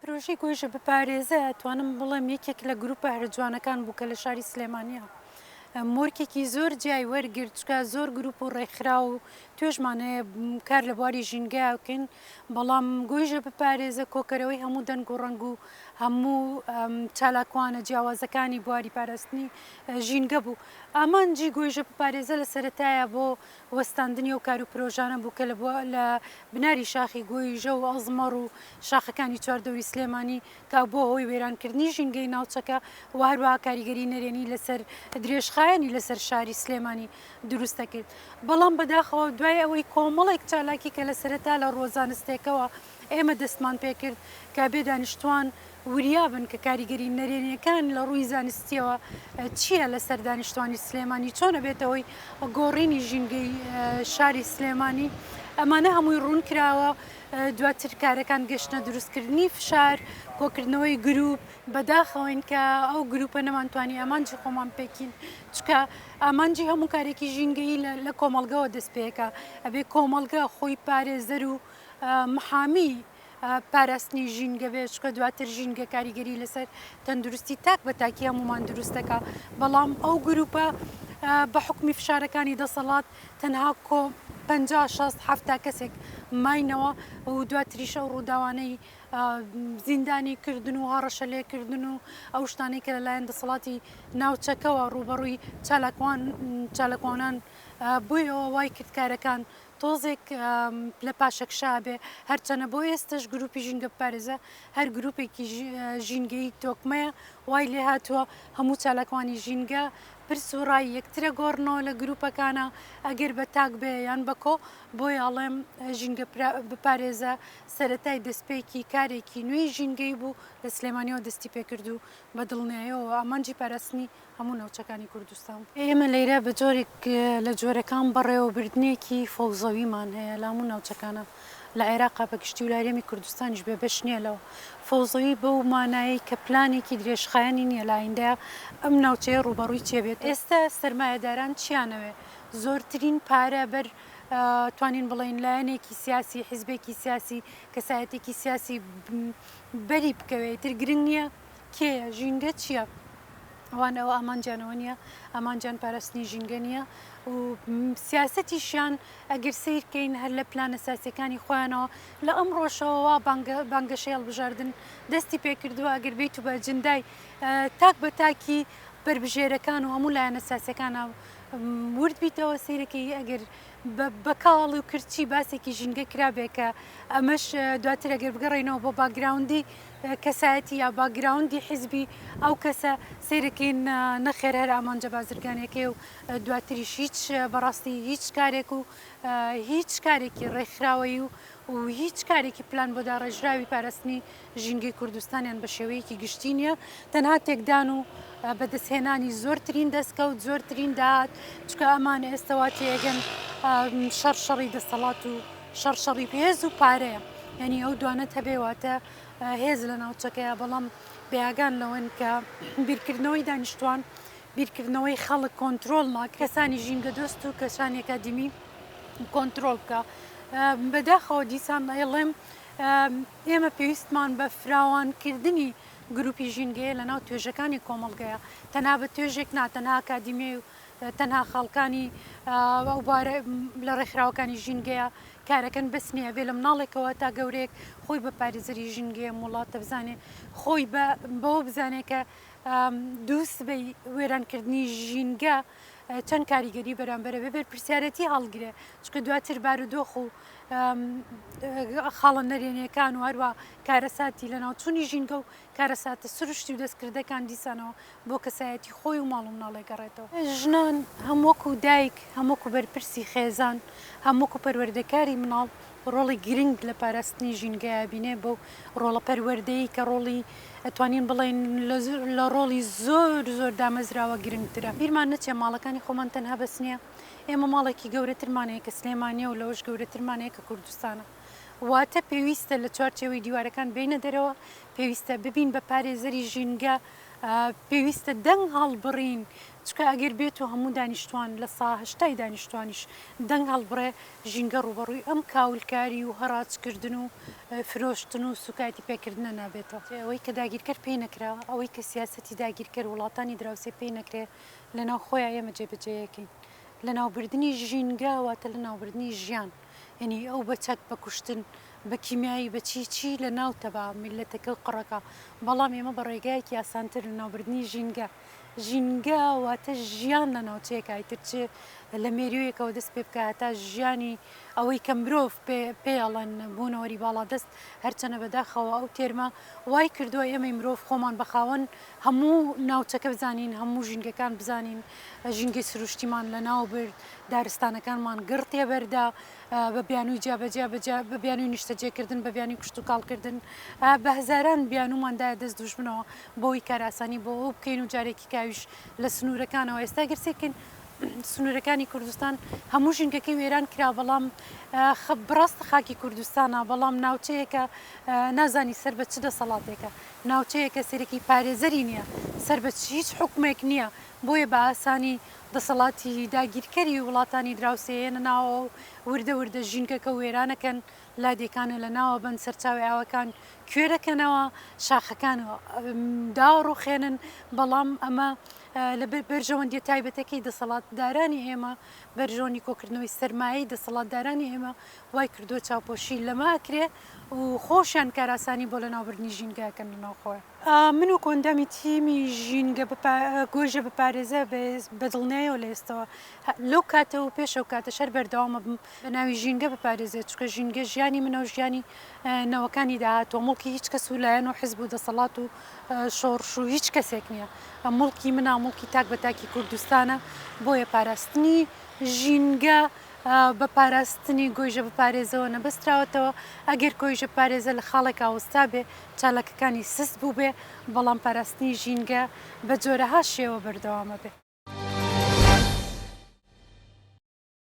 پرۆژەی گۆیژە بپارێزە توانم بڵێم یەکێک لە گروپە هەرجوانەکان بوو کە لە شاری سلێمانیە مۆرکێکی زۆر جای وەرگرت چکە زۆر گروپ و ڕێکخرا و توێژمانەیە کار لە بواری ژینگەکەن بەڵام گۆیژە بپارێزە کۆکەرەوەی هەموو دەنگ و ڕنگ و هەموو چالاکوانە جیاوازەکانی بواری پاراستنی ژینگە بوو ئامانجی گۆیژە بپارێزە لە سەرەتایە بۆ وەستاندنی و کار و پرۆژانە بوو کە لە بناری شاخی گۆیژە و ئەزمەڕ و شاخەکانی چواردەوری سلێمانی کا بۆ هۆی وێرانکردنی ژینگەی ناوچەکە و هەروەها کاریگەری نەرێنی لەسەر درێژخایەنی لەسەر شاری سلێمانی دروستە کرد بەڵام بەداخەوە دوای ئەوەی کۆمەڵێک چالاکی کە لە سەرەتا لە ڕۆزانستێکەوە ئێمە دەستمان پێکرد کا بێ دانیشتوان وریابن کە کاریگەری نەرێنیەکان لە ڕووی زانستیەوە چییە لەسەر دانیشتوانی سلێمانی چۆنە بێتەوەی گۆڕینی ژینگەی شاری سلێمانی ئەمانە هەمووی ڕوون کراوە دواتر کارەکان گەشتنە دروستکردنی فشار کۆکردنەوەی گروپ بەداخەوەین کە ئەو گروپە نەمانتوانی ئامانجی خۆمان پێکین چکە ئامانجی هەموو کارێکی ژینگەی لە کۆمەلگەوە دەست پێەکە ئەبێ کۆمەلگە خۆی پارێزەر و محامی پاراستنی ژینگە بێت چکە دواتر ژینگە کاریگەری لەسەر تەندروستی تاک بە تاکی هەمومان دروستەکە بەڵام ئەو گروپە بە حکمی فشارەکانی دەسەڵات تەنها کۆ 50-60-70 کەسێک ماینەوە و دواتریشە و ڕووداوانەی زیندانی کردن و هەڕەشە لێکردن و ئەو شتانەی کە لەلایەن دەسەڵاتی ناوچەکەەوە ڕوبەڕووی چالاکوانان بۆیەوە وای کرد کارەکان تۆزێک لە پاشەکشا بێ هەرچەنە بۆ ئێستش گروپی ژینگە بپارێزە هەر گروپێکی ژینگەی تۆکمەیە وای لێ هاتووە هەموو چالاکوانی ژینگە پرس و ڕای یەکترە گۆڕنەوە لە گروپەکانە ئەگەر بە تاک بێ یان بەکۆ بۆی ئەڵێم ژینگە بپارێزە سەرەتای دەستپێکی کارێکی نوێی ژینگەی بوو لە سلێمانیەوە دەستی پێکرد و بە دڵنیایەوە ئامانجی پاراستنی هەموو ناوچەکانی کوردستان ئێمە لەیرە بە جۆرێک لە جۆرەکان بەڕێوەبردنێکی فەوزەویمان هەیە لە هەموو ناوچەکانە لە عێراقا بەگشتی و لارێمی کوردستانیش بێ بەش نییە لەوە فەوزەوی بەو مانایی کە پلانێکی درێژخایەنی نییە لایندەیە ئەم ناوچەیە ڕوبەڕووی چێبێت ئێستا سەرمایەداران چیانەوێ زۆرترین پارە بەر توانین بڵین لایەنێکی سیاسی حیزبێکی سیاسی کەسایەتێکی سیاسی بەری بکەوێت تر گرنگ نییە کێیە ژینگە چییە ئەوان ئەوە ئامانجانەوە نییە ئامانجان پاراستنی ژینگە نییە و سیاسەتیشیان ئەگەر سیرکەین هەر لە پلانە سیاسەکانی خۆیانەوە لە ئەم ڕۆژەوە بانگەشەی هەڵبژاردن دەستی پێکردووە ئەگەر بیت و بە جندای تاک بە تاکی بربژێرەکان و هەموو لایەنە سیاسەکانە ورد بیتەوە سیرەکەی ئەگەر بەکاڵ و کرچی باسێکی ژینگە کرابێکە ئەمەش دواتر ئەگەر بگەڕێنەوە بۆ باگراوندی کەسایەتی یا باگراوندی حیزبی ئەو کەسە سیرەکەین نەخێر هەر ئامانجە بازرگانەکەی و دواتریش هیچ بەڕاستی هیچ کارێک و هیچ کارێکی ڕێکخراوەی و هیچ کارێکی پلان بۆ داڕێژراوی پاراستنی ژینگەی کوردستانیان بە شێوەیەکی گشتی نییە تەنها تێکدان و بەدەستهێنانی زۆرترین دەستکەوت زۆرترین داهات چکە ئەمان ئێستاوا تێگەن شەڕی دەسەڵات و شەڕی پێهێز و پارەیە یعنی ئەو دوانەت هەبێواتە هێز لە ناوچەکەیە بەڵام بێگان لەوەن کە بیرکردنەوەی دانیشتوان بیرکردنەوەی خەڵک کۆنتترۆل ناک کەسانی ژینگە دۆست و کەسانی ئەکادمی کۆنتترۆل بکە بەداخەوە دیسان ئەڵێم ئێمە پێویستمان بە فراوانکردنی گروپی ژینگەیە لە ناو توێژەکانی کۆمەڵگەیە تەنها بە توێژێک ناتەنها ئەکادیمی و تەنها خەڵکانی ئەو بارە لە ڕێکخراوەکانی ژینگەیە کارەکەن بەس نییە بێ لە مناڵێکەوە تا گەورەیەک خۆی بە پارێزەری ژینگەیە وڵاتە بزانێ خۆی بەوە بزانێت کە دووست بە وێرانکردنی ژینگە چەند کاریگەری بەرامبەرە بێ پرسیارەتی هەڵگرێ چکە دواتر بارودۆخ و خاڵە نەرێنیەکان و هەروە کارەساتی لە ناوچوونی ژینگە و کارەساتە سروشتی و دەستکردەکان دیسانەوە بۆ کەسایەتی خۆی و ماڵ و مناڵێ گەڕێتەوە ژنان هەمووەکو دایک هەمووەکو بەرپرسی خێزان هەمووەکو پەروەردەکاری مناڵ ڕۆڵی گرنگ لە پاراستنی ژینگەیە بینێ بۆ ڕۆڵە پەروەردەی کە ڕۆڵی ئەتوانین بڵێن لە ڕۆڵی زۆر دامەزراوە گرنگترە بیرمان نەچێ ماڵەکانی خۆمان تەنها بەس نییە ئێمە ماڵێکی گەورەترمانەیە کە سلێمانیە و لەوەش گەورەترمانەیە کە کوردستانە واتە پێویستە لە چوارچێوەی دیوارەکان بینە دەرەوە پێویستە ببین بە پارێزەری ژینگە پێویستە دەنگ هەڵبڕین چکە ئەگەر بێت و هەموو دانیشتوان لە ساهشتای دانیشتوانیش دەنگ هەڵبڕێ ژینگە ڕوبەڕووی ئەم کاولکاری و هەڕاجکردن و فرۆشتن و سوکاتی پێکردنە نابێتەوە ئەوەی کە داگیرکەر پێی نەکراوە ئەوەی کە سیاسەتی داگیرکەر وڵاتانی دراوسێ پێی نەکرێ لەناو خۆیان ئێمە جێبەجێیەکەین لە ناوبردننی ژینگە واتە لە ناوبردننی ژیان یعنی ئەو بەچەک بە کوشتن بە کیمیایی بە چی لە ناو تەبا میلەتەکە و قڕەکە بەڵام ئێمە بە ڕێگایەکی ئاسانتر لە ناوبردننی ژینگە واتە ژیان لە ناوچەیەک ئایترچ لە مێریویەکەوە دەست پێ بکە تا ژیانی ئەوەی کە مرۆڤ پێڵەن بوونەوەری باڵادەست هەرچەنە بەداخەوە ئەو تێرمە وای کردووە ئێمەی مرۆڤ خۆمان بەخاوەن هەموو ناوچەکە بزانین هەموو ژینگەکان بزانین ژینگەی سروشتیمان لە ناو برد دارستانەکانمان گڕتێ بەردا بە بیانووی جیابەجیا بە بیانووی نیشتەجێکردن بە بیانی کوشت و کاڵکردن بە هەزاران بیانوماندایە دەست دوژمنەوە بۆی کاراسانی بۆ ئەو بکەین و جارێکی کاویش لە سنوورەکانەوە ئێستا گرسێکن سنوورەکانی کوردستان هەموو ژینگەکەی وێران کرا بەڵام بڕاستە خاکی کوردستانە بەڵام ناوچەیەکە نازانی سەر بە چ دەسەڵاتێکە ناوچەیەکە سەرێکی پارێزەری نییە سەر بە هیچ حکومێک نییە بۆیە بە ئاسانی دەسەڵاتی داگیرکەری وڵاتانی دراوسێنە ناوە وردە ژینگەکە وێرانەکەن لادێکانە لە ناوە بن سەرچاوی ئاوەکان کوێرەکەنەوە شاخەکان داڕوخێنن بەڵام ئەمە لە بەرژەوەندی تایبەتەکەی دەسەڵاتدارانی ئێمە بەرژۆنی کۆکردنەوەی سەرمایی دەسەڵاتدارانی ئێمە وای کردووە چاوپۆشی لەماکرێ و خۆشیان کاراسانی بۆ لە ناوبردنی ژینگەکەن لەناوخۆی من و کۆندامی تیمی ژینگە گۆژە بپارێزە بەدڵنیایەوە لە ئێستەوە لەو کاتەوە و پێشەو کاتە شەر بەردەوامە بم بە ناوی ژینگە بپارێزێت چکە ژینگە ژیانی منە و ژیانی نەوەکانی داهاتوە مڵکی هیچ کەس و لایەن و حزب و دەسەڵات و شۆڕش و هیچ کەسێک نییە مڵکی منە مڵکی تاک بە تاکی کوردستانە بۆیە پاراستنی ژینگە بە پاراستنی گۆیژە بپارێزەوە نەبەستراوەتەوە ئەگەر گۆیژە پارێزە لە خاڵێک ئاوستا بێ چالەکەکانی سست بوو بێ بەڵام پاراستنی ژینگە بە جۆرەها شێوە بەردەوامە بێ